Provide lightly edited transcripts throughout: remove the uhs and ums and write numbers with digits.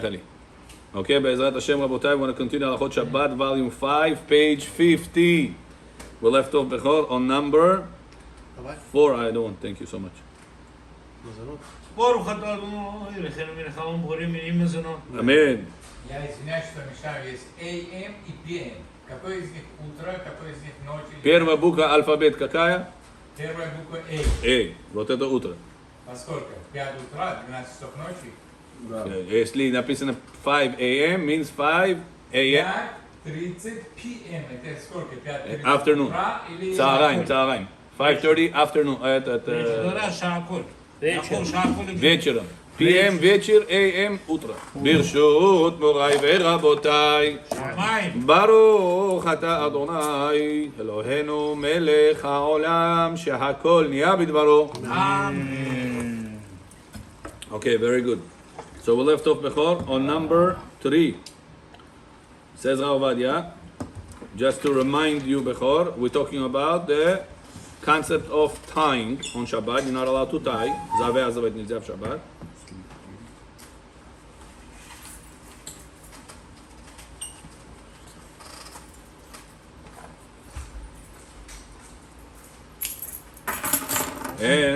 Okay, Be'ezrat Hashem, Rabotai, we want to continue Halachot Shabbat, volume 5, page 50. We're left off Bechor on number 4. I don't want, thank you so much. Amen. Я извиняюсь, что мешаю, есть AM и PM. Какой из них утро, какой из них ночь? Первая буква алфавит какая? Первая буква A. A. Вот это утро. Во сколько? 5 утра, 12 часов ночи? Если написано 5 a.m. means 5 a.m. 5:30 PM. Это сколько? 5:30 Afternoon. утра или... Царань. 5:30 afternoon. вечером. PM вечер, AM утро. ברשות מוריי ורבותיי. ברוך אתה אדוני אלוהינו מלך העולם שהכל נהיה בדברו. Okay, very good. So we left off Bechor on number 3. Says Rav Ovadia, just to remind you, Bechor, we're talking about the concept of tying on Shabbat. You're not allowed to tie. Zaveh azavet nilzeh в Shabbat. And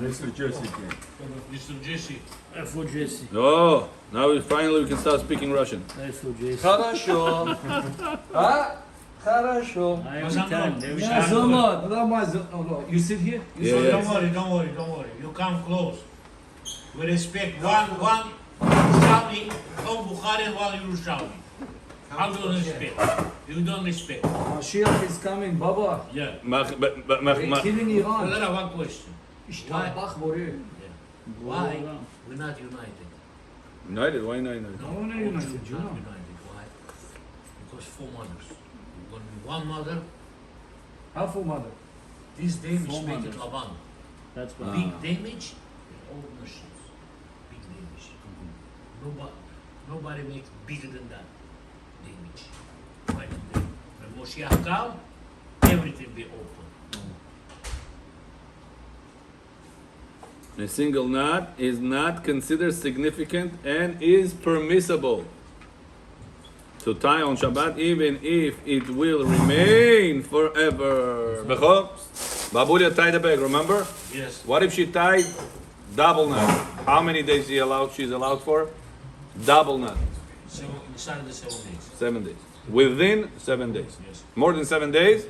Mr. Jesse. For Jesse. oh, now finally we can start speaking Russian. For Jesse. Хорошо. Хорошо. Every time. You sit here? Yeah. Don't worry. You come close. We respect one shouting, one Bukhari while you're shouting. How do you respect? You don't respect. Mashiach is coming, Baba. Yeah. We're killing Iran. Another one question. Ishtabach Boreh. Why we're not united? United? Why not united? No, we're not united, Not you know. united. Why? Because 4 mothers. We're going to be one mother. Half mother. This damage Four made mothers. it Lavan. That's why. Big damage in all nations. Big damage. Nobody makes bigger than that damage. Right there. When Moshe come, everything be open. A single knot is not considered significant and is permissible to tie on Shabbat even if it will remain forever. Bechor, Babulia tied the bag, remember? Yes. What if she tied double knot? How many days she's allowed for? Double knot. Inside the 7 days. 7 days. Within 7 days. Yes. More than 7 days?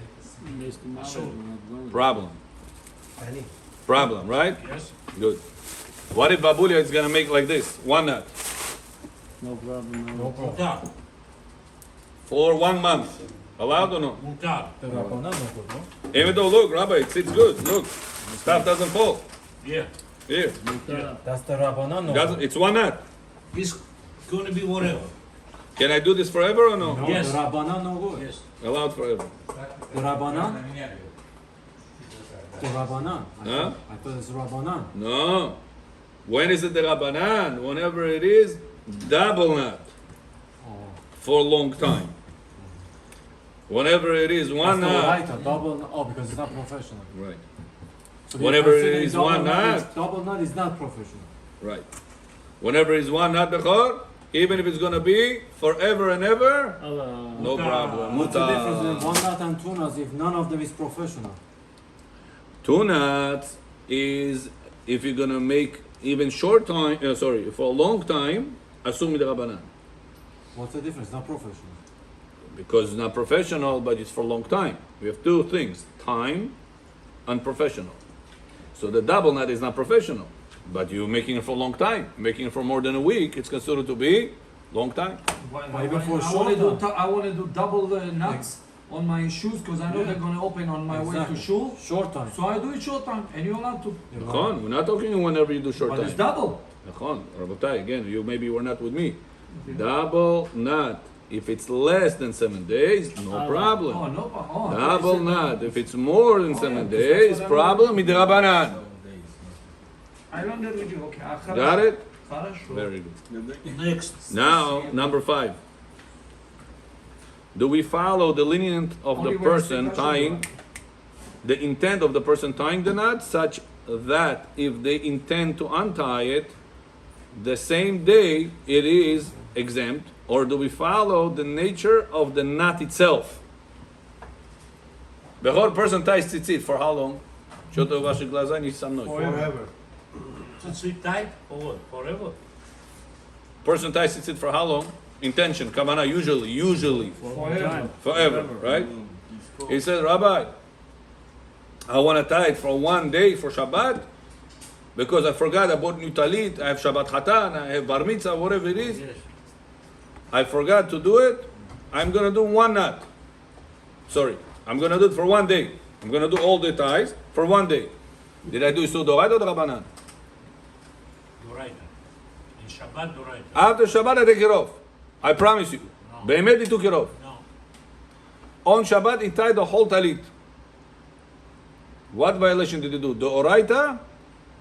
Problem. Problem, right? Yes. Good. What if Babulia is gonna make like this? One knot. No problem. No. Mutar. For 1 month. Allowed or no? Mutar. Even though, look, Rabbi, it sits good. Look, stuff doesn't fall. Yeah. Here, That's the Rabbanan. it's 1 knot. It's going to be whatever. Can I do this forever or no? Yes. The Rabbanan no good. Yes. Allowed forever. The Rabbanan? The Rabbanan. Huh? I thought it's Rabbanan. No. When is it the Rabbanan? Whenever it is, double knot Oh. for a long time. Whenever it is one That's the knot. right, a double. Oh, because it's not professional. Right. So Whenever you're it considering is double one knot. is- Double knot is not professional. Right. Whenever it's one knot Bechor, even if it's gonna be forever and ever, no problem. What's the difference Mutar. between one knot and two knots if none of them is professional? 2 knots is if you're gonna make even short time, for a long time, assuming the Rabbanan. What's the difference? Not professional. Because it's not professional, but it's for a long time. We have 2 things, time and professional. So the double knot is not professional, but you're making it for a long time. Making it for more than a week, it's considered to be long time. Even for I short want to do knot. I want to do double nuts on my shoes because I know they're going to open on my way to shul. Short time. So I do it short time, and you're allowed to. Nachon, we're not talking whenever you do short But it's time. double. Nachon, Rabotai, again, you maybe were not with me. Double knot. If it's less than 7 days, no problem. Oh no! Oh, Double knot. If it's more than 7 days, problem midrabanan. I learned it with you. Okay. Got it? Хорошо. Very good. Next. Now, number 5. Do we follow the lineament of the Only when it's person the tying, the intent of the person tying the knot, such that if they intend to untie it, the same day it is exempt, or do we follow the nature of the knot itself? Bechor person ties tzitzit for how long? Что-то ваши глаза не со мной. Forever. Tzitzit tight or what? Forever? Person ties tzitzit for how long? Intention, kavanah, usually. Forever, right? He says, Rabbi, I want to tie it for one day for Shabbat because I forgot I bought new talit, I have Shabbat Chatan, I have Bar Mitzvah, whatever it is. Yes. I forgot to do it. I'm going to do one knot. Sorry, I'm going to do it for one day. I'm going to do all the ties for one day. Did I do Isur Doraita or Rabbanan? Doraita. In Shabbat, Doraita. After Shabbat, I take it off. I promise you. No. Be'emet, he took it off. No. On Shabbat, he tied the whole talit. What violation did he do? The Oraita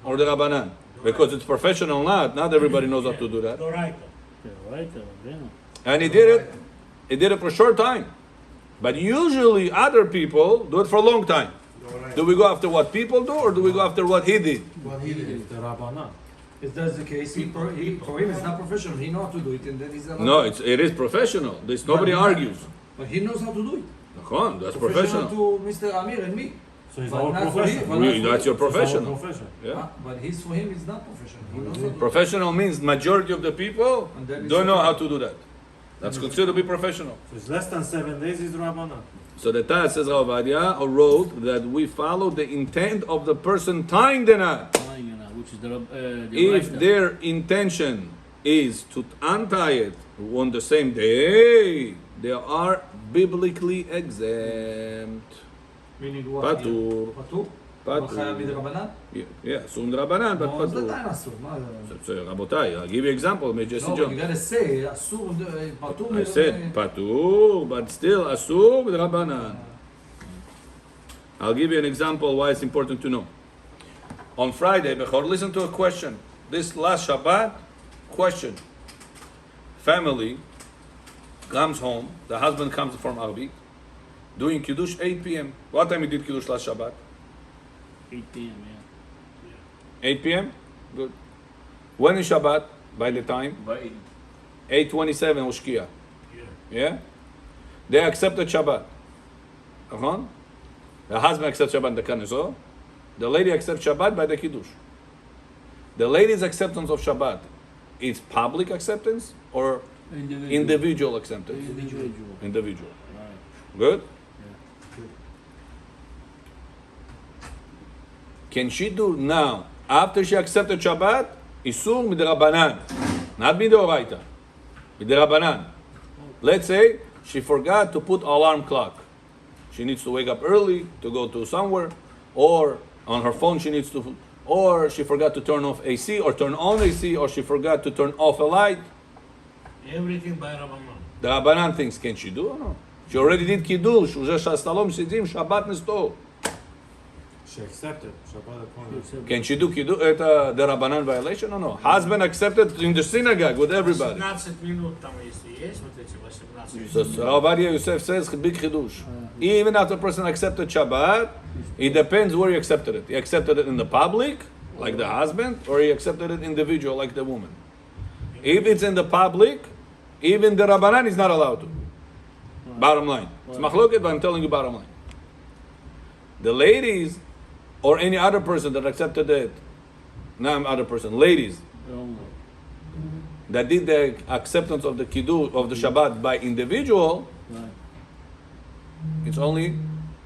or the Rabbanan? Because it's professional knot. Not everybody knows how to do that. Doraita. Right, yeah. And he did it. He did it for a short time. But usually other people do it for a long time. Do we go after what people do or do we go after what he did? What he did. The Rabbanan. If that's the case, for him it's not professional. He knows how to do it, and then he's allowed. No, it is professional. Nobody argues. But he knows how to do it. Come, that's professional. to Mr. Amir and me. So he's But our not for professional. him, but not for That's your him. professional. Profession. Yeah. But he's for him, it's not professional. He knows how to do it. Professional means majority of the people And then it's don't know okay. how to do that. That's considered to be professional. So it's less than 7 days is Rabbanan. So the Taz says, Rav Ovadia wrote that we follow the intent of the person tying the knot. Tying it out, which is the If right their intention is to untie it on the same day, they are biblically exempt. Meaning what? Patur. Patur? אבל חייב Patur. מדרבנן? Yeah, Sum Drabanan, but No, אז Patur. עדיין אסור. מה זה? So, Rabotai, I'll give you example, may Jesse No, but you John. gotta say, אסור, פטור I said Patur, but still Asur Drabanan. I'll give you an example why it's important to know. On Friday, Bechor, listen to a question. This last Shabbat, question. Family comes home, the husband comes from Arbi, doing Kiddush 8 p.m. What time you did Kiddush last Shabbat? 8 p.m. 8 p.m.? Good. When is Shabbat? By the time? By 8:27 Ushkia. Yeah. Yeah? They accepted Shabbat. Uh-huh. The husband accepts Shabbat in the Knesset. The lady accepts Shabbat by the Kiddush. The lady's acceptance of Shabbat is public acceptance or Yeah. individual acceptance? Individual. Individual. Right. Good? Yeah. Can she do now, after she accepted Shabbat, Isur midrabanan, not midoraita, midrabanan. Let's say she forgot to put alarm clock. She needs to wake up early to go to somewhere, or on her phone she needs to, or she forgot to turn off AC or turn on AC, or she forgot to turn off a light. Everything by Rabbanan. The Rabbanan thinks, can she do or no? She already did Kiddush, уже столом сидим, Shabbat несто. She accepted Shabbat upon Can she do Kiddush? Это the Rabbanan violation or no? Husband accepted in the synagogue with everybody. 18 минут там если есть, вот эти 18. So Rav Ovadia Yosef says big Kiddush. Even after a person accepted Shabbat, it depends where he accepted it. He accepted it in the public, like the husband, or he accepted it individual, like the woman. If it's in the public, even the Rabbanan is not allowed to. Bottom line. It's machloket, but I'm telling you bottom line. The ladies, or any other person that accepted it, not other person, ladies, Only. that did the acceptance of the Kiddush, of the Shabbat by individual, Right. it's only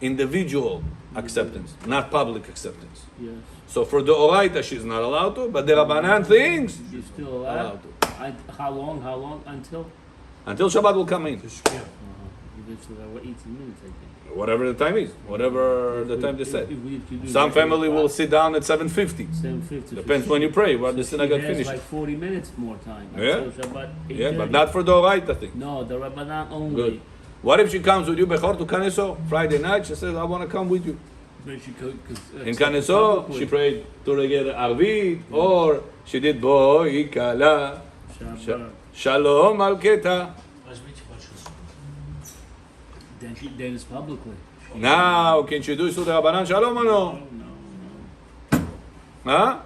individual acceptance, not public acceptance. Yes. So for the Oraita, she's not allowed to, but the Rabbanan thinks She's still allowed. allowed to. How long? How long? Until? Until Shabbat will come in. Tishkia. You just 18 minutes, I think. Whatever the time is, whatever the time they said. If we do Some like family will sit down at 7:50. 7:50. Depends when you pray, where the So synagogue she has finishes. like 40 minutes more time. Yeah. Until Shabbat, Yeah, but 8:30. not for the Oraita thing. No, the Rabbanan only. Good. What if she comes with you, Bechor, to Kaneso, Friday night? She says, I want to come with you. But she could, In Kaneso, she prayed to Regel Arvit, or she did Boi Kala, Shabbat. Shalom Alketa. Возьмите большой. Then it's publicly. Now, can she do Isur Rabbanan Shalom or no? No. Huh?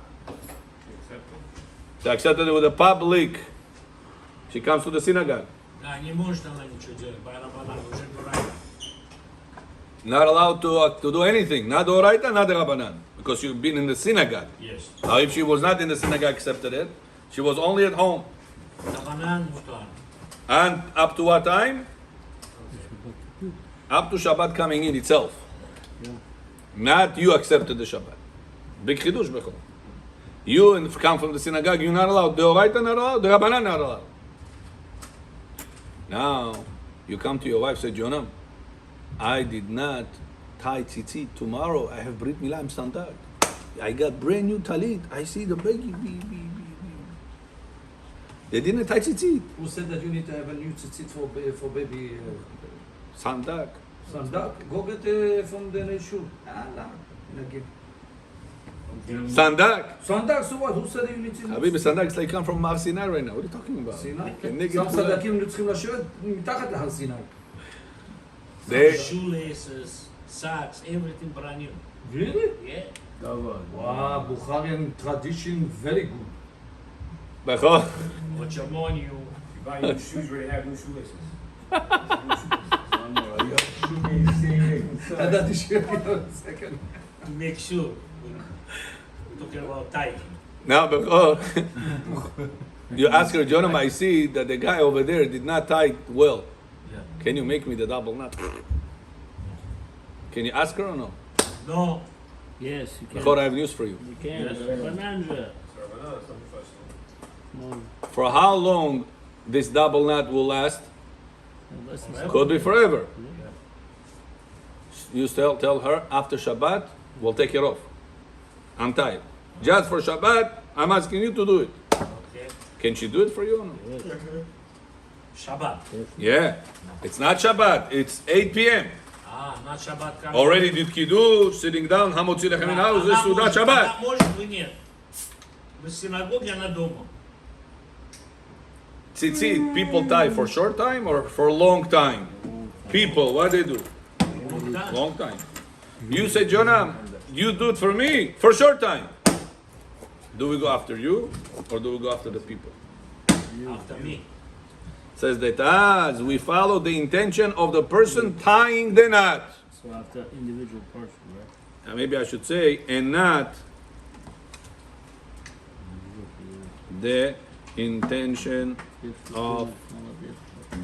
She accepted it with the public. She comes to the synagogue. Да, не может она ничего делать, барабана, уже дурак. Not allowed to do anything. Not the Oraita, not the Rabbanan. Because you've been in the synagogue. Yes. Now, if she was not in the synagogue, accepted it. She was only at home. Рабанан мутар. And up to what time? Up to Shabbat coming in itself. Not you accepted the Shabbat. Big chidush bechol. You come from the synagogue, you're not allowed. The Oraita not allowed. The Rabbanan not allowed. Now, you come to your wife, say, Jonah, I did not tie tzitzit. Tomorrow I have Brit Milah, I'm standard. I got brand new talit. I see the baby. They didn't tie tzitzit. Who said that you need to have a new tzitzit for baby Sandak. sandak? Go get from the shul. Sandak. Sandak, so what? Who said you need to? Habibi, Sandak is like come from Mar Sinai right now. What are you talking about? סיני? כנגד גם כולם. סדקים צריכים לשבת מתחת להר סיני. They, Shoelaces, socks, everything brand new. Really? Yeah. Wow, Bukharian tradition, very good. בכל, What you want you. Buy new shoes where they have new shoelaces. ידעתי שיהיה סקנד. Make sure. Talking about tying. now בכל, you ask her, Jonah, I see that the guy over there did not tie it well. Yeah. Can you make me the double knot? Can you ask her or no? No. Yes, you can. Bechor, I have news for you. You can. Bananja. No, For how long this double knot will last? less than Could be forever. You tell her, after Shabbat, we'll take it off. I'm tired. Just for Shabbat, I'm asking you to do it. Okay. Can she do it for you or no? Shabbat. Yeah. It's not Shabbat, it's 8 p.m. Not Shabbat. Come. Already did Kiddush, sitting down, Hamotzi Lechem in house, this Sudat Shabbat. Она может и нет. В синагоге она дома. Tzitzit, people tie for short time or for long time? People, what they do? Long time. You say, Jonah, you do it for me for short time. Do we go after you or do we go after the people? After me. Says that as we follow the intention of the person tying the knot. So after individual person, right? Maybe I should say, and not the intention of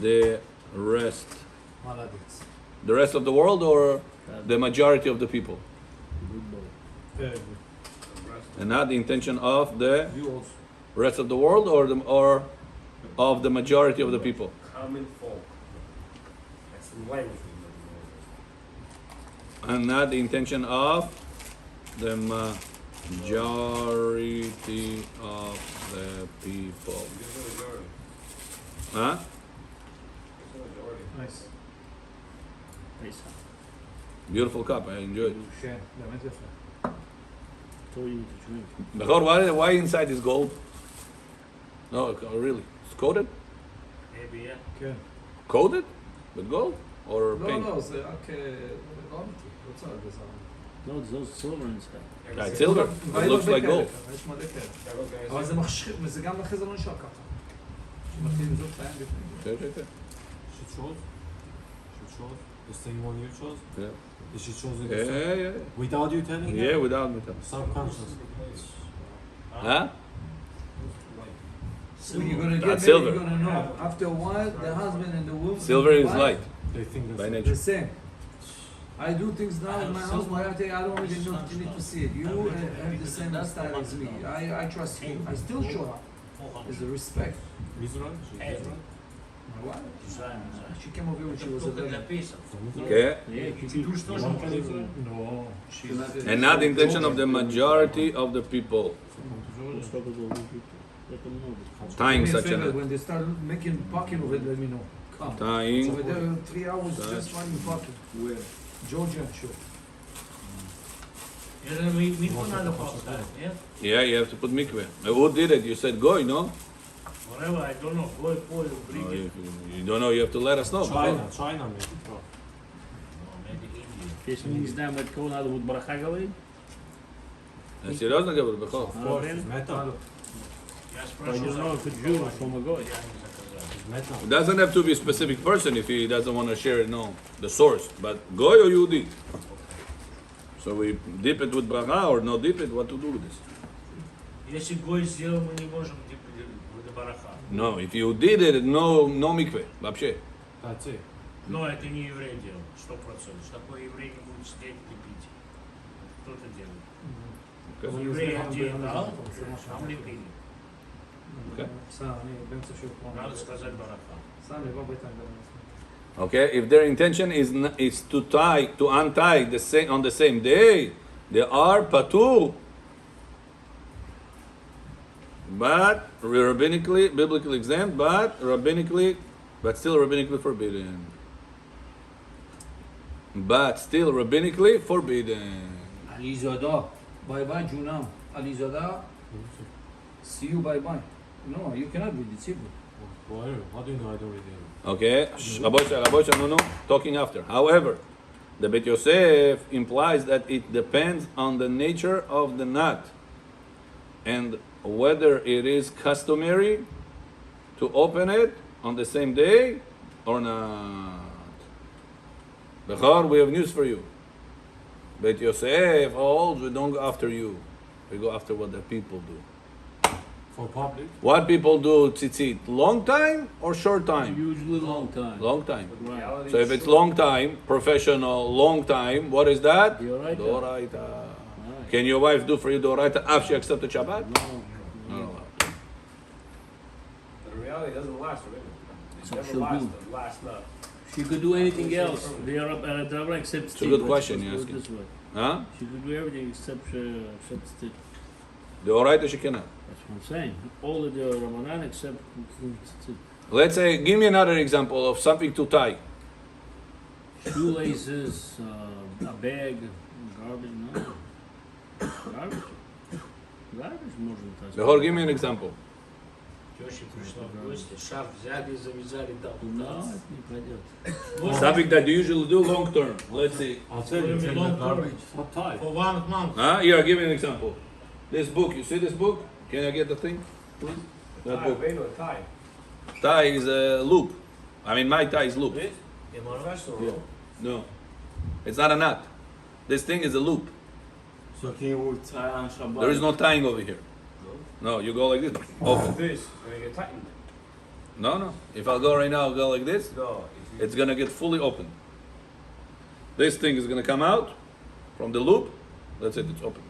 the rest. The rest of the world or the majority of the people? And not the intention of the You also. rest of the world or of the majority of the people? Common folk. That's the language we know. And not the intention of the majority of the people. Huh? Nice. Nice. Beautiful cup, I enjoyed it. כן, באמת יפה. Told you to drink. Bechor, why inside is gold? No, really. It's coated? Maybe, yeah. כן. Coated? With gold? Or לא, paint? לא, זה רק... לא אמיתי, לא צריך לזה. No, there's no silver inside. Yeah, it's silver. It looks like gold. יש מלא כאלה. אבל זה מחשיך, וזה גם אחרי זה לא נשאר ככה. כשמתחילים לזרוק את הים בפנים. Okay, okay. She chose? She chose? The same one you chose? Yeah. Did she chose it Yeah, herself? yeah, Without you telling yeah. her? Yeah, without metal. Subconscious. Huh? When you're gonna That's get married, silver. you're gonna know. After a while, the husband and the woman. Silver is wife, light They think by that's The nature. same. I do things now in my house, my wife tell I don't even know, you need to see it. You have the same style as me. I trust you. I still show up. There's a respect. Israel? Hey. My wife, she came over when she was a Только для baby. песен. Okay? Yeah, Кидуш тоже One можно can сделать. No. And not the intention of the majority of the people tying Do me a such a favor, knot. when they start making parking over it, let me know. Come. Tying. Over there, 3 hours just finding parking. Where? Georgia, sure. Это микву надо поставить, нет? Yeah, you have to put mikveh. Who did it? You said go, you know? Whatever, I don't know. Go, Oh, bring it. you don't know, you have to let us know. China made it. Oh. No, maybe India. Если мы не знаем, от кого надо будет браха говорить, Maybe India. то, Maybe India. если мы не знаем, от кого надо будет браха говорить, то, если мы не знаем, от кого надо будет браха говорить, то, если мы не знаем, от кого надо будет браха говорить, то, And seriousno govori, bechor. Of course, it's metal. Я But you спрашиваю, know if it's Jew or from a goy. я не заказал. It's metal. It doesn't have to be a specific person if he doesn't want to share, no, the source. But goy or Yehudi? So we dip it with bracha or no dip it, what to do with this? Если гой сделал, мы не можем в бараха. No, if you did it, no mikveh, вообще. That's it. Но это не еврей делал, 100%. Такой еврей не будет сидеть и пить. Кто-то делает. Еврей один дал, там лепили. Надо сказать бараха. Okay, if their intention is to untie on the same day, they are patur. But rabbinically, biblically exempt, but still rabbinically forbidden. But still rabbinically forbidden. Alizada, bye bye, Junam. Alizada, see you, bye bye. No, you cannot read it, simple. Why? How do you know I don't read it? Okay, Rabosha, no, talking after. However, the Bet Yosef implies that it depends on the nature of the knot and whether it is customary to open it on the same day or not. Bechor, we have news for you. Bet Yosef holds we don't go after you. We go after what the people do. For public? What people do tzitzit? Long time or short time? Usually long time. Long time. Right. So if it's long time, professional, long time, what is that? Doraita. Doraita. Right. Can your wife do for you doraita after she accepted Shabbat? No. Not allowed. But in reality, it doesn't last forever. It So never she'll lasts. do. It lasts not. She could do anything else. They are up at a except It's a good question Let's you're put it asking. this way. Huh? She could do everything except stick. Doraita she cannot. That's what I'm saying. All of the Ramadan except tzitzit. Let's say, give me another example of something to tie. Shoelaces, a bag, garbage. No. Garbage. Garbage можно таскать. Behor, give me an example. Теща пришла в гости, шарф взяли, завязали, дал. No, это не пойдет. Something that you usually do long term. Let's see. I'll tell you, it's in the garbage. What type? For 1 month. Huh? Here, give me an example. This book, you see this book? Can I get the thing? Please? That Tie, book. wait, no, tie. Tie is a loop. I mean, my tie is loop. This? Yeah, professional. Yeah. No. It's not a knot. This thing is a loop. So can you tie on Shabbat? There is no tying over here. No, you go like this. Open. This, it's gonna get tightened. No. If I go right now, I'll go like this. No, if you, It's gonna get fully open. This thing is gonna come out from the loop. That's it. It's open.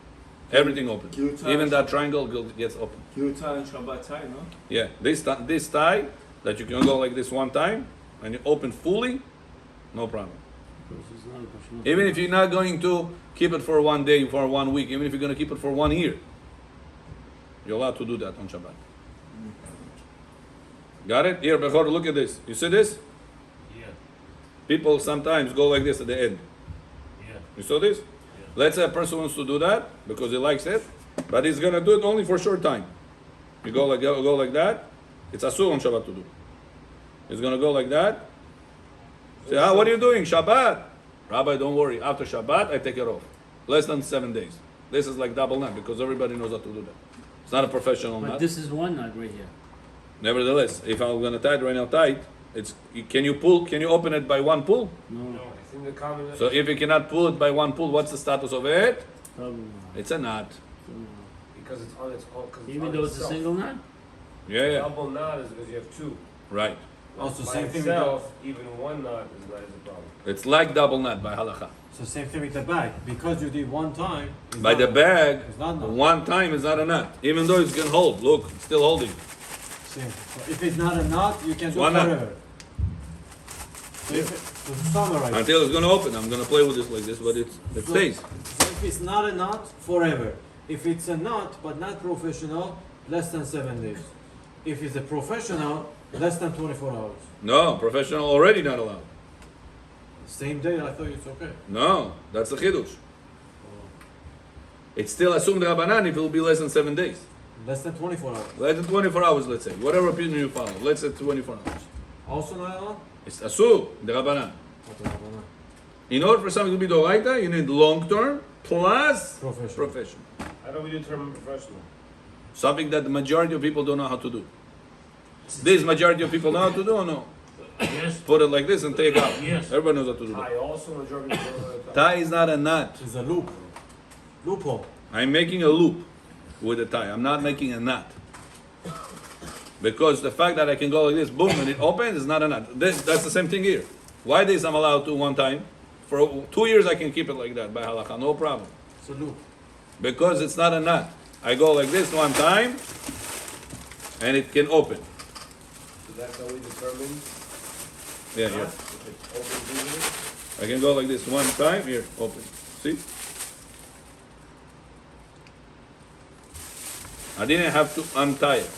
Everything open. Can you tie Even on that triangle gets open. Can you tie on Shabbat tie, no? Yeah. This tie that you can go like this one time and you open fully, no problem. Because it's not a personal- Even if you're not going to keep it for 1 day, for 1 week, even if you're going to keep it for 1 year, you're allowed to do that on Shabbat. Got it? Here, Bechor, look at this. You see this? Yeah, People sometimes go like this at the end. yeah. You saw this? Let's say a person wants to do that because he likes it, but he's going to do it only for a short time. You go like that. It's asur on Shabbat to do. He's going to go like that. Say, what are you doing? Shabbat. Rabbi, don't worry. After Shabbat, I take it off. Less than 7 days. This is like double knot because everybody knows how to do that. It's not a professional But knot. this is one knot right here. Nevertheless, if I'm going to tie it right now tight, can you pull? Can you open it by one pull? No, I think the common. So if you cannot pull it by one pull, what's the status of it? probably not. It's a knot. Because it's on its own. Cause Even on though it's a itself. single knot? Yeah. Double knot is because you have two. Right. Also, By same thing with itself, even one knot is not as a problem. It's like double knot by halacha. So same thing with the bag. Because you did one time. it's By not the a- bag, It's not knot. one time is not a knot. Even though it can hold. Look, it's still holding. Same. So if it's not a knot, you can do One knot. forever. So to summarize. Until it's going to open. I'm going to play with this like this, but it stays. So if it's not a knot, forever. If it's a knot but not professional, less than 7 days. If it's a professional, less than 24 hours. No, professional already not allowed. Same day, I thought it's okay. No, that's the chidush. It's still assumed Rabbanan if it will be less than 7 days. Less than 24 hours. Less than 24 hours, let's say. Whatever opinion you follow. Let's say 24 hours. Also not allowed? It's asur, the Rabbanan. In order for something to be doraita, you need long term plus Professional. professional. I How do we determine professional? Something that the majority of people don't know how to do. This majority of people know how to do or no? Yes. Put it like this and take out. Yes. Everybody knows how to do that. I also majority of the Tie is not a knot. It's a loop. Loophole. I'm making a loop with a tie. I'm not making a knot. Because the fact that I can go like this, boom, and it opens is not a knot. That's the same thing here. Why this I'm allowed to one time? For 2 years I can keep it like that by halakha, no problem. It's a loop. Because it's not a knot. I go like this one time, and it can open. So that's how we determine Yeah, yeah. if it's open easily. I can go like this one time, here, open. See? I didn't have to untie it.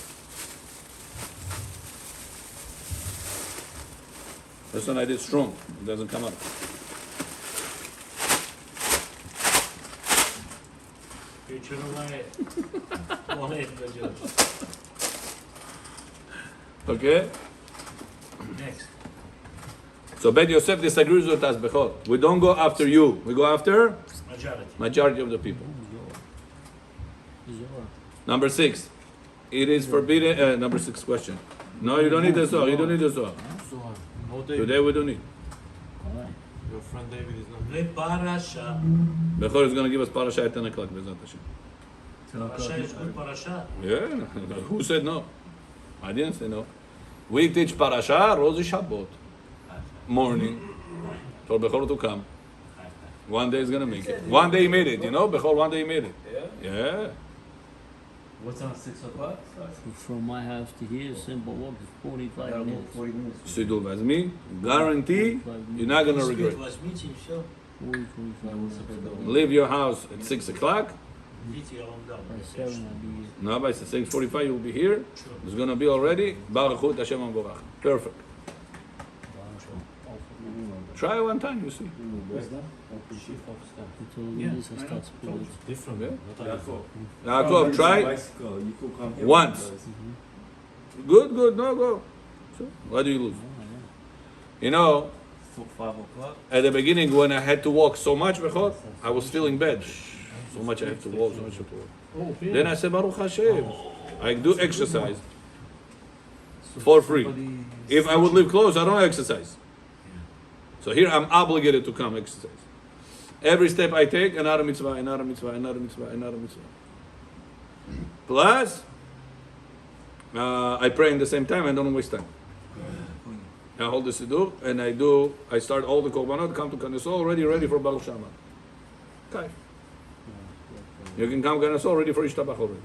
This one I did strong. It doesn't come out. Okay? Next. So Bet Yosef disagrees with us, Bechor. We don't go after you. We go after majority of the people. Number 6. It is forbidden. Number 6 question. No, you don't need the Zohar. You don't need the Zohar. So no David. Today we don't need. Your friend David is not. Parasha. Bechor is going to give us parasha at 10 o'clock. Bezat Hashem. Parasha is good parasha. Yeah. Who said no? I didn't say no. We teach parasha Rosh Shabbat morning for Bechor to come. One day is going to make it. One day he made it. You know, Bechor. One day he made it. Yeah. What's on 6 o'clock? From my house to here, simple walk is 45 minutes. 40 minutes. Sidul Vazmi. Guarantee you're not going to regret. Was meeting, so 40, 45 minutes. Leave your house at 6 o'clock. meeting along down. By 7 I'll be here. No, by 6:45 you'll be here. It's going to be already. Baruch Hu Hashem Amborach. Perfect. Try one time, you see. Different. Yeah. Yaakov, try Bicycle. You could come here once. with us. Good, no, go. So, what do you lose? You know, For 5 o'clock. at the beginning when I had to walk so much, Bechor, I was feeling bad. So much I have to walk, so much I have to walk. Then I said, Baruch Hashem, I do exercise for free. If I would live close, I don't exercise. So here I'm obligated to come exercise. Every step I take, another mitzvah, another mitzvah, another mitzvah, another mitzvah. Plus, I pray in the same time, I don't waste time. I hold the siddur, and I start all the korbanot, come to Kanesol, ready for Baruch Shama. Okay. You can come Kanesol, ready for Ishtabach already.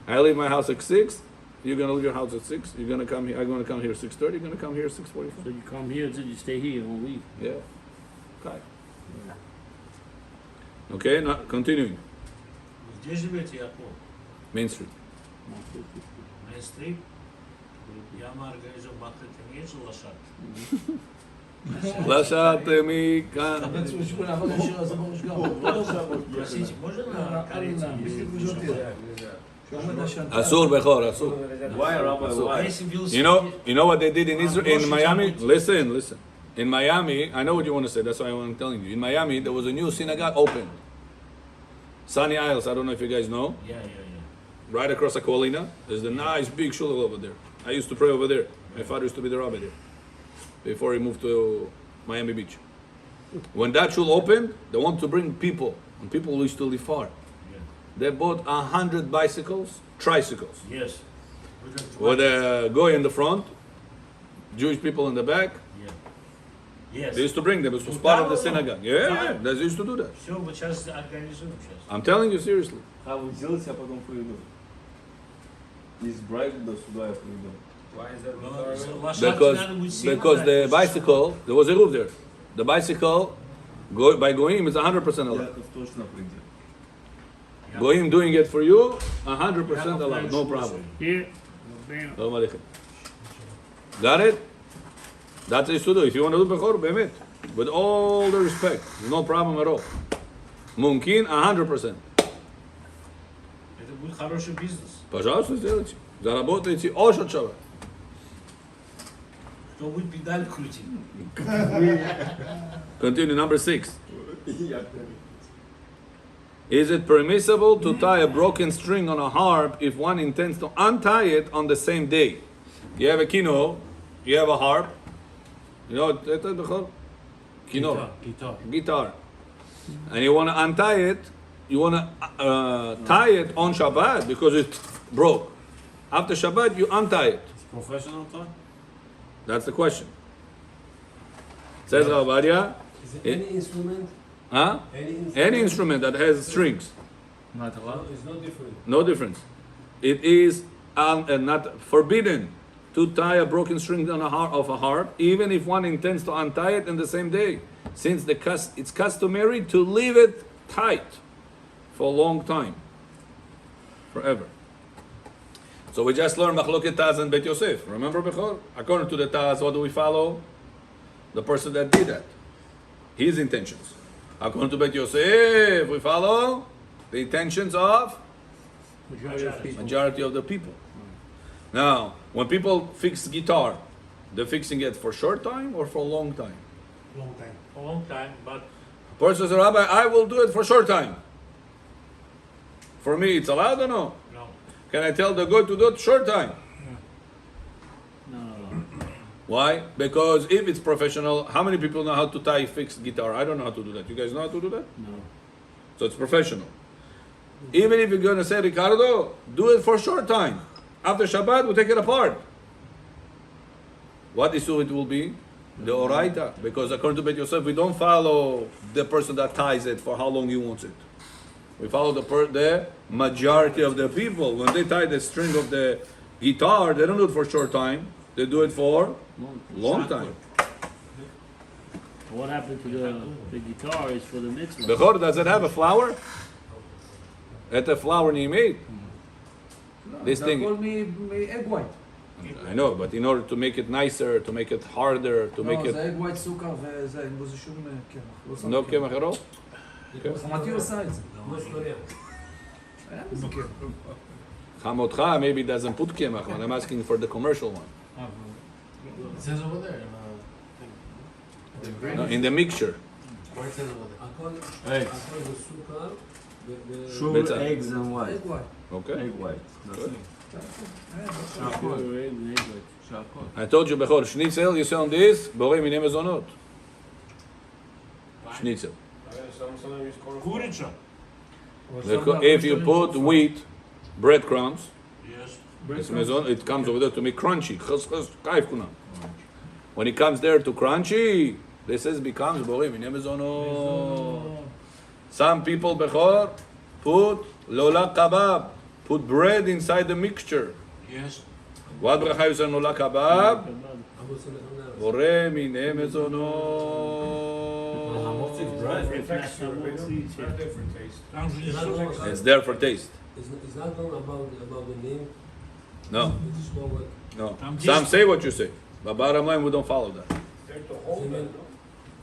I leave my house at 6, you're going to leave your house at 6, you're going to come here, I'm going to come here at 6:30, you're going to come here at 6:45. So you come here until you stay here, you won't leave. Yeah. Okay. Okay, now continuing. Где живете, Яков? Main Street. Main Street? Я организовал бахтетен, есть лошадь? Lashat מכאן. Простите, можно на карете אסור בכור, אסור. Why, Rabbi? Why? You know what they did in Israel, in Miami? Listen. In Miami, I know what you want to say, that's why I'm telling you. In Miami, there was a new synagogue opened. Sunny Isles, I don't know if you guys know. Yeah. Right across Aquilina, there's a nice big shul over there. I used to pray over there. My father used to be the rabbi there before he moved to Miami Beach. When that shul opened, they want to bring people, and people used to live far. They bought 100 bicycles, tricycles, Yes. with a guy in the front, Jewish people in the back. Yes. They used to bring them. It was part of the synagogue. Yeah, they used to do that. Все, вот сейчас организуем сейчас. I'm telling you seriously. А вы сделайте, а потом поведу. Из Брайта до сюда я поведу. Why is that Но required? лошадки надо будет сильно Because the брать. bicycle, there was a roof there. The bicycle, by Goyim, is 100% allowed. Яков точно придет. Goyim doing it for you, 100% allowed, no problem. Here, bam. Shalom Aleichem. Got it? That's what you should do. If you want to do Bechor, Be'emet. With all the respect, no problem at all. Mumkin, 100%. Это будет хороший бизнес. Пожалуйста, сделайте. Заработайте очень шаббат. Кто будет педаль крутить? Continue, number 6. Is it permissible to tie a broken string on a harp if one intends to untie it on the same day? You have a kino, you have a harp. You know what it's called? Kino. Guitar. And you want to untie it, you want to tie it on Shabbat because it broke. After Shabbat, you untie it. It's professional time. That's the question. Says Rav Ovadia, Is it any instrument? huh? Any instrument that has strings, No, it's no different. no difference. It is not forbidden to tie a broken string on of a harp, even if one intends to untie it in the same day, since it's customary to leave it tight for a long time, forever. So we just learned Machloket Taz and Bet Yosef. Remember Bechor? According to the Taz, what do we follow? The person that did that, his intentions. According to Bet Yosef, we follow the intentions of majority of the people. Now, when people fix guitar, they're fixing it for short time or for a long time? Long time. A long time, but A person says, Rabbi, I will do it for short time. For me, it's allowed or no? no. Can I tell the God to do it short time? No. Why? Because if it's professional, how many people know how to tie fixed guitar? I don't know how to do that. You guys know how to do that? No. So it's professional. Even if you're going to say, Ricardo, do it for a short time. After Shabbat, we'll take it apart. What issue it will be? The Oraita. Because according to Bet Yosef, we don't follow the person that ties it for how long he wants it. We follow the majority of the people. When they tie the string of the guitar, they don't do it for a short time. They do it for long time. What happened to the guitar is for the mitzvah. Bechor, does it have a flower? At the flower you made. This They thing, call me egg white. I know, but in order to make it nicer, to make it harder, to make לא, it זה egg white סוכר וזה, אין בו שום קמח. לא שמתי no קמח. קמח at all? חמותי עושה את זה. כמו סטוריה. היה בזה קמח. חמותך maybe doesn't put קמח, but I'm asking for the commercial one. It says over there. No, in the mixture. What it says over there? הכל Eggs. הכל זה סוכר Sugar, Better. eggs, and white. egg white. Okay. Egg white. That's it. Shakot. I told you before, schnitzel, you say on this, בורא מיני מזונות. Schnitzel. Sometimes use corn. Kurica. If you put wheat, breadcrumbs, Yes. it's mezon, it comes over there to make crunchy. חס חס, כיף כולם. When it comes there to crunchy, this is becomes בורא מיני מזונות. Some people bechor put lola kebab, put bread inside the mixture. Yes. What bracha you say on lola kebab? עמוס הלחם בורא מיני מזונות. Tam że jest It's there for taste. It's not going about the name. No, It's more what. no. Some say what you say, but bottom line we don't follow that. They're to hold it.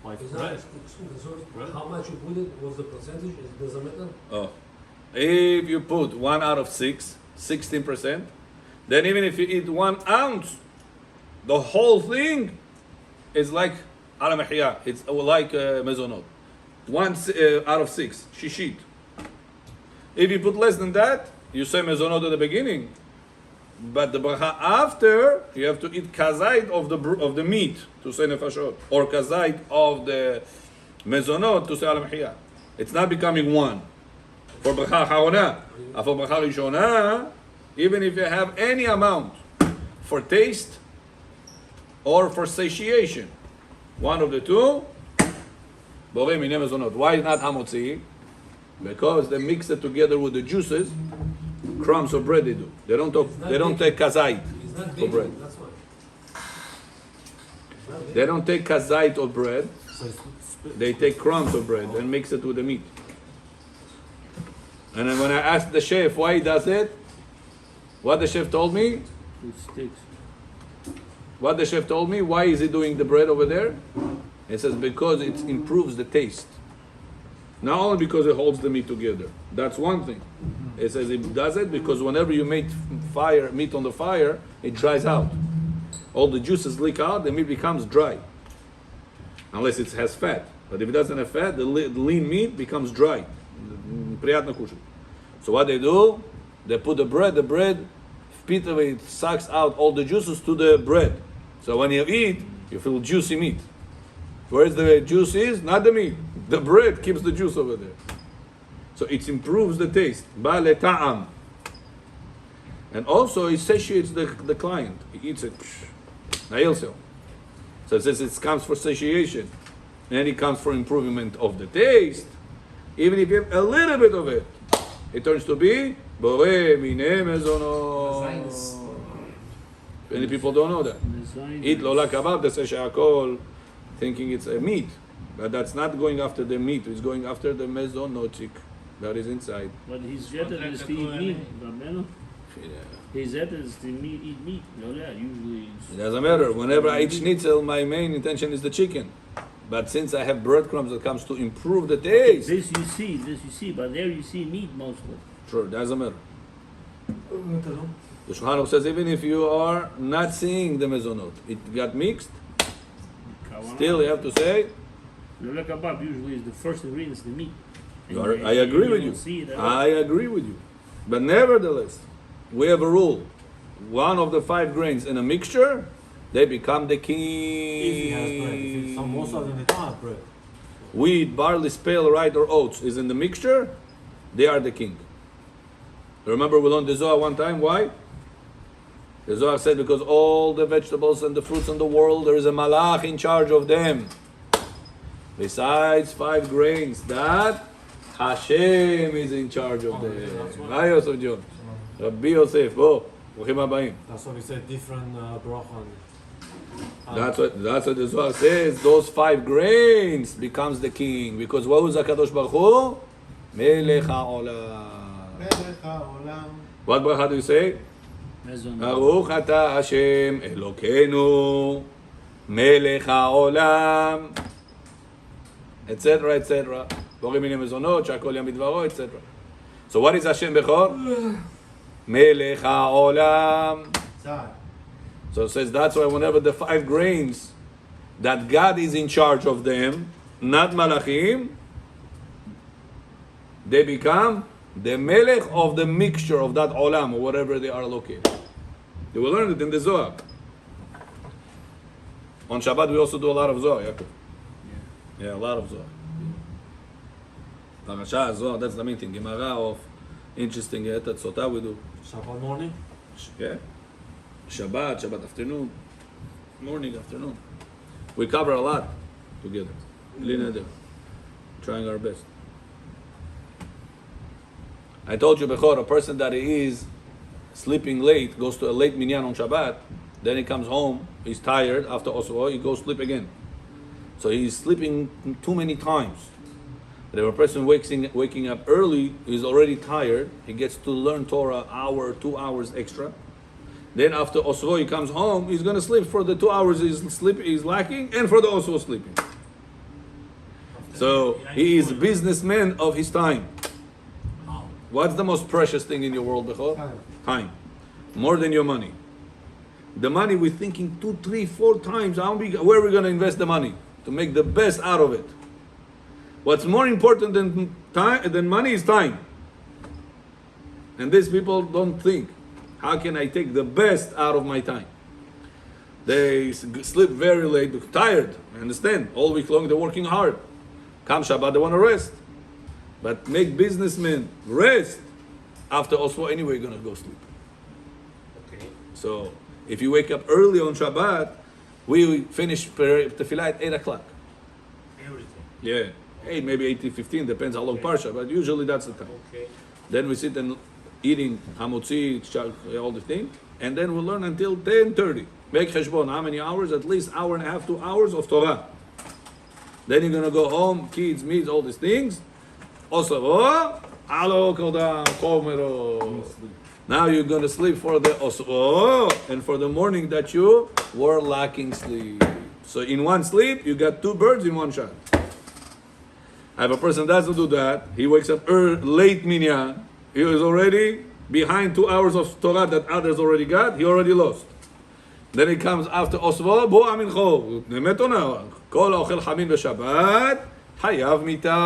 It's not, so how much you put it, what's the percentage, it doesn't matter? Oh, if you put 1 out of 6, 16%, then even if you eat 1 ounce, the whole thing is like ala mahya. It's like mezonot. 1 out of 6, shishit. If you put less than that, you say mezonot at the beginning, but the bracha after you have to eat kazait of the meat to say nefashot, or kazait of the mezonot to say ala mahya. It's not becoming one. For bracha harona, for bracha rishona, even if you have any amount for taste or for satiation, one of the two, borei minei mezonot. Why not hamotzi? Because they mix it together with the juices, crumbs of bread they do. They don't take kazait It's not for big, bread. that's why. It's not big. They don't take kazait of bread. They take crumbs of bread and mix it with the meat. And then when I asked the chef why he does it, what the chef told me, It sticks. what the chef told me, why is he doing the bread over there? He says because it improves the taste. Not only because it holds the meat together. That's one thing. It says it does it because whenever you make meat on the fire, it dries out. All the juices leak out, the meat becomes dry. Unless it has fat. But if it doesn't have fat, the lean meat becomes dry. приятно кушать. So what they do, they put the bread it sucks out all the juices to the bread. So when you eat, you feel juicy meat. Whereas the juice is, not the meat. The bread keeps the juice over there. So it improves the taste. Ba'le ta'am. And also it satiates the client. He eats it. So since it comes for satiation, and it comes for improvement of the taste, even if you have a little bit of it, it turns to be Borei Minei Mezonot. Many people don't know that. Eat lola kebab, they say she'akol, thinking it's a meat. But that's not going after the meat, it's going after the mezonotik that is inside. But his zetter is to eat meat, Rabbeinu. His zetter is to eat meat. No, yeah, usually It doesn't matter. Whenever I eat schnitzel, my main intention is the chicken. But since I have breadcrumbs that comes to improve the taste, this you see, but there you see meat mostly. sure, it doesn't matter. The Shulchan Aruch says even if you are not seeing the mezonot, it got mixed, still you have to say, Lola kebab usually is the first ingredient is the meat. I agree with you. I agree with you. But nevertheless, we have a rule. One of the 5 grains in a mixture, they become the king. If he has bread, if it's most of them they don't have bread. Wheat, barley, spale, rye, or oats is in the mixture, they are the king. Remember we learned the Zohar one time, why? The Zohar said because all the vegetables and the fruits in the world, there is a malach in charge of them. Besides 5 grains, that Hashem is in charge of them. Hi Yosef John. Rabbi Yosef, ברוכים הבאים. That's why we said different bracha. That's what the Zohar says. Those 5 grains becomes the king. Because what was HaKadosh Baruch Hu? Melech HaOlam. What bracha do you say? Baruch Ata Hashem Elokeinu Melech HaOlam, etc., etc. בורא מיני מזונות, שהכל ים בדברו, etc. So what is Hashem Bechor? Melech HaOlam. So it says that's why whenever the 5 grains, that God is in charge of them, not Malachim, they become the Melech of the mixture of that Olam, or wherever they are located. They will learn it in the Zohar. On Shabbat we also do a lot of Zohar, Yaakov. Yeah, a lot of Zohar. Parasha, Zohar, that's the main thing. Gemara of interesting Etat Sotah we do. Shabbat morning? Yeah. Shabbat afternoon, morning, afternoon. We cover a lot together. Bli trying our best. I told you before, a person that is sleeping late, goes to a late minyan on Shabbat, then he comes home, he's tired, after Oslo, he goes sleep again. So he's sleeping too many times. But if a person waking up early, he's already tired, he gets to learn Torah hour, 2 hours extra. Then after Oslo, he comes home, he's going to sleep for the 2 hours he's lacking, and for the Oslo sleeping. So he is a businessman of his time. What's the most precious thing in your world, Bechor? Time. More than your money. The money we're thinking 2, 3, 4 times, where are we going to invest the money? To make the best out of it. What's more important than money is time. And these people don't think, how can I take the best out of my time? They sleep very late, they're tired, I understand. All week long they're working hard. Come Shabbat, they want to rest. But make businessmen rest. After Oslo, anyway, you're going to go sleep. Okay. So, if you wake up early on Shabbat, we finish tefillah at 8 o'clock. Everything. Yeah, 8, maybe 8:15, depends how long Parsha, but usually that's the time. Okay. Then we sit and eating hamotzi, all the thing, and then we'll learn until 10:30. Make cheshbon, how many hours? At least hour and a half, 2 hours of Torah. Then you're going to go home, kids, meets, all these things. Also, now you're going to sleep for the Oslo and for the morning that you were lacking sleep. So in one sleep, you got 2 birds in one shot. If a person doesn't do that, he wakes up late minyan, he is already behind 2 hours of Torah that others already got, he already lost. Then he comes after Oslo, bo amincho, nemet ona, kol האוכל חמין בשבת, חייב מיתה.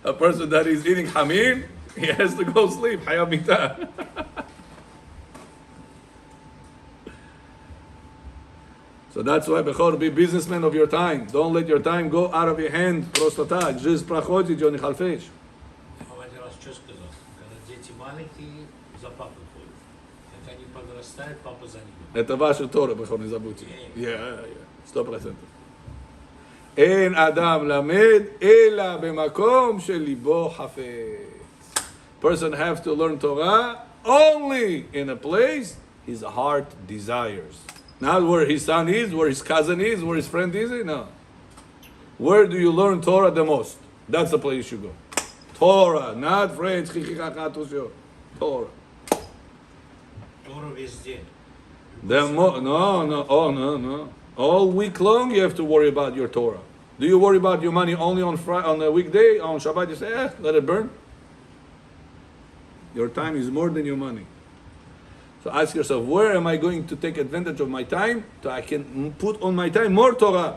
A person that is eating hamir, he has to go sleep. Hayav mitah. So that's why, Bechor, be businessman of your time. Don't let your time go out of your hand. Prostata. Just проход идет, не халфеш. Один раз что сказал? Когда дети маленькие, за папу ходят. Как они подрастают, папа за ними. Это ваша Тора, Бechor, не забудьте. 100%. אין אדם למד אלא במקום שליבו חפץ. Person have to learn Torah only in a place his heart desires. Not where his son is, where his cousin is, where his friend is. No. Where do you learn Torah the most? That's the place you should go. Torah, not friends. Torah. Тора везде. No. All week long you have to worry about your Torah. Do you worry about your money only on a weekday? On Shabbat you say, let it burn. Your time is more than your money. So ask yourself, where am I going to take advantage of my time so I can put on my time more Torah?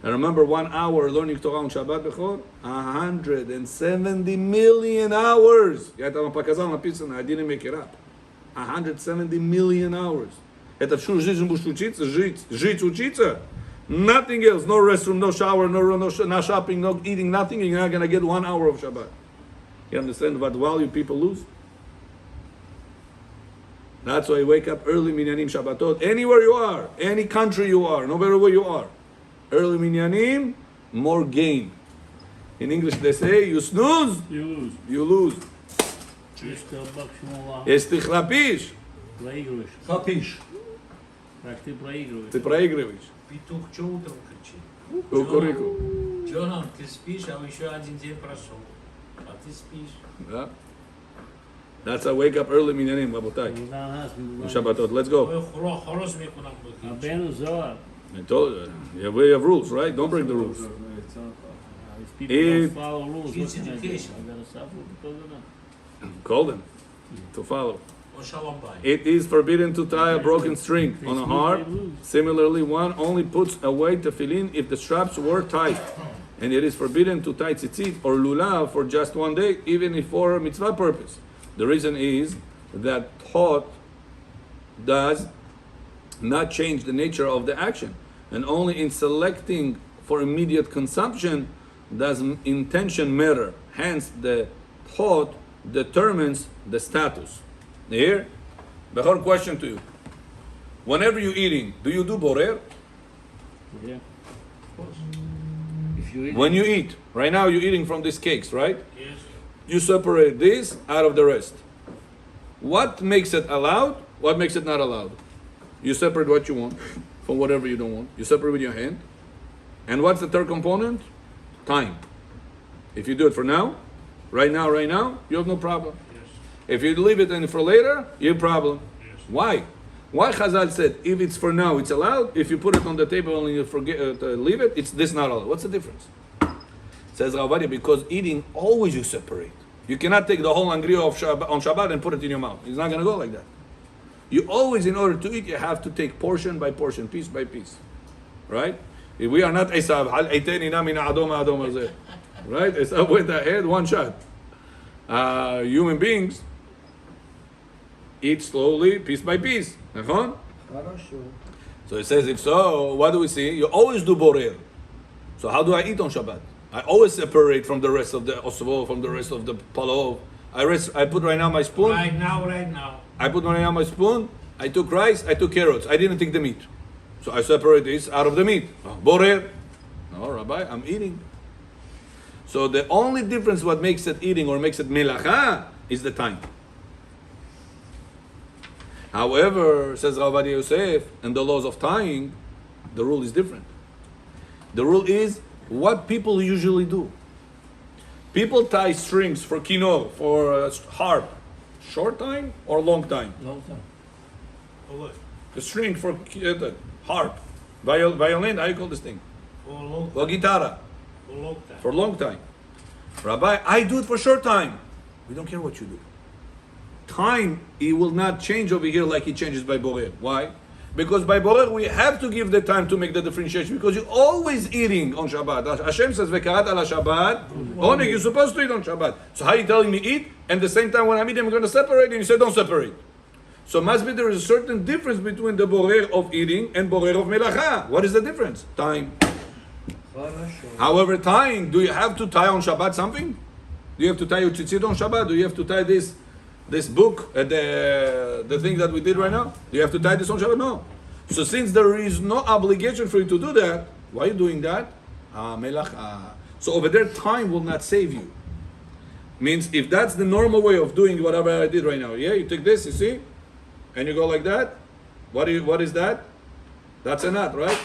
And remember 1 hour learning Torah on Shabbat before? 170 million hours. I didn't make it up. 170 million hours. Это всю жизнь будешь учиться, жить, учиться. Nothing else, no restroom, no shower, no shopping, no eating, nothing. You're not going to get 1 hour of Shabbat. You understand what value people lose? That's why you wake up early, minyanim, Shabbatot, anywhere you are, any country you are, no matter where you are. Early minyanim, more gain. In English they say, you snooze, you lose. Если храпишь, Хапиш. Так ты проигрываешь. ты проигрываешь. Петух что утром кричит? Кукурику. Джонан, ты спишь, а еще один день прошел. А ты спишь. Yeah. That's how wake up early minyanim, Rabotai. On Shabbatot. Let's go. Хорос мне куда будет. Абену Zohar. I told you, we have rules, right? Don't break the rules. If people don't follow rules, what can I do? I Education. gotta suffer because of that. Call them to follow. Он шаломбай. It is forbidden to tie a broken string on a harp. Similarly, one only puts away tefillin if the straps were tight. And it is forbidden to tie tzitzit or lulav for just 1 day, even if for a mitzvah purpose. The reason is that thought does not change the nature of the action. And only in selecting for immediate consumption does intention matter. Hence, the thought determines the status. Here, the whole question to you. Whenever you're eating, do you do borer? Yeah. Of course. If you eat When you eat, right now you're eating from these cakes, right? Yes. You separate this out of the rest. What makes it allowed? What makes it not allowed? You separate what you want from whatever you don't want. You separate with your hand. And what's the third component? Time. If you do it for now, right now, you have no problem. Yes. If you leave it in for later, you have a problem. Yes. Why? Why Chazal said if it's for now, it's allowed. If you put it on the table and you forget to leave it, it's this not allowed. What's the difference? Says Ravadi, because eating always you separate. You cannot take the whole angria of on Shabbat and put it in your mouth. It's not going to go like that. You always, in order to eat, you have to take portion by portion, piece by piece, right? If we are not Esav, right? Esav went ahead, one shot. Human beings eat slowly, piece by piece. So it says, if so, what do we see? You always do borer. So how do I eat on Shabbat? I always separate from the rest of the osvo, from the rest of the palov. I put right now my spoon. Right now. I put right now my spoon. I took rice. I took carrots. I didn't take the meat. So I separate this out of the meat. Borer. No, Rabbi, I'm eating. So the only difference what makes it eating or makes it melacha is the time. However, says Rav Ovadia Yosef, in the laws of tying, the rule is different. The rule is what people usually do. People tie strings for kino, for harp, short time or long time? long time. For what? The string for harp, violin, how you call this thing? For a long For guitar, For a long time. for long time. Rabbi, I do it for short time. We don't care what you do. Time, it will not change over here like it changes by Borer. Why? Because by borer we have to give the time to make the differentiation because you're always eating on Shabbat. Hashem says, "Vekarat ala Shabbat." Only you're supposed to eat on Shabbat. So how are you telling me eat? And the same time when I'm eating, I'm going to separate, and you say don't separate. So must be there is a certain difference between the borer of eating and borer of melacha. What is the difference? Time. However, tying, do you have to tie on Shabbat something? Do you have to tie your tzitzit on Shabbat? Do you have to tie this book, the thing that we did right now? Do you have to tie this on Shabbat? No. So since there is no obligation for you to do that, why are you doing that? So over there, time will not save you. Means if that's the normal way of doing whatever I did right now, yeah, you take this, you see, and you go like that. What is that? That's a knot, right?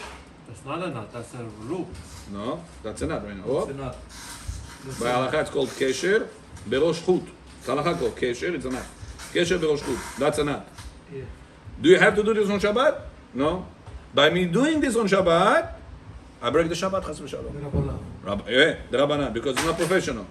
That's not a knot, that's a loop. No, that's a knot right now. It's Oh. not. By halakha it's called kesher berosh chut. It's halakha called kesher, it's a knot. Kesher berosh chut, that's a knot. Yeah. Do you have to do this on Shabbat? No. By me doing this on Shabbat, I break the Shabbat, chas v'shalom. The Rabbanan, because it's not professional.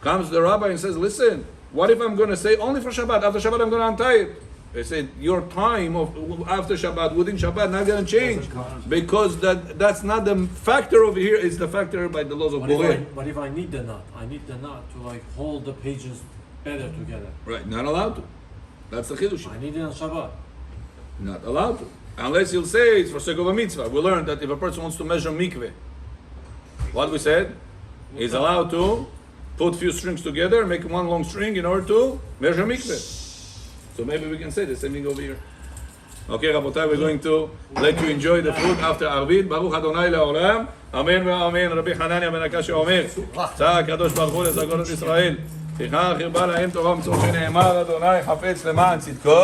Comes the rabbi and says, listen, what if I'm going to say only for Shabbat? After Shabbat, I'm going to untie it. They said, your time of after Shabbat, within Shabbat, not going to change. Because that's not the factor over here, it's the factor by the laws of Borei. But if I need the knot, I need the knot to like hold the pages better together. Right, not allowed to. That's the Chiddush. I need it on Shabbat. Not allowed to. Unless you'll say it's for sake of a mitzvah. We learned that if a person wants to measure mikveh, what we said, he's allowed to put few strings together, make one long string in order to measure mikveh. So maybe we can say the same thing over here. Okay, Rabotai, we're going to let you enjoy the food after Arvit. Baruch Adonai le'olam. Amen ve'amen. Rabbi Hanania ben Akash אומר, צעק הקדוש ברוך הוא לזגורת ישראל. לפיכך הרבה להם תורה ומצוות שנאמר, אדוני חפץ למען צדקו.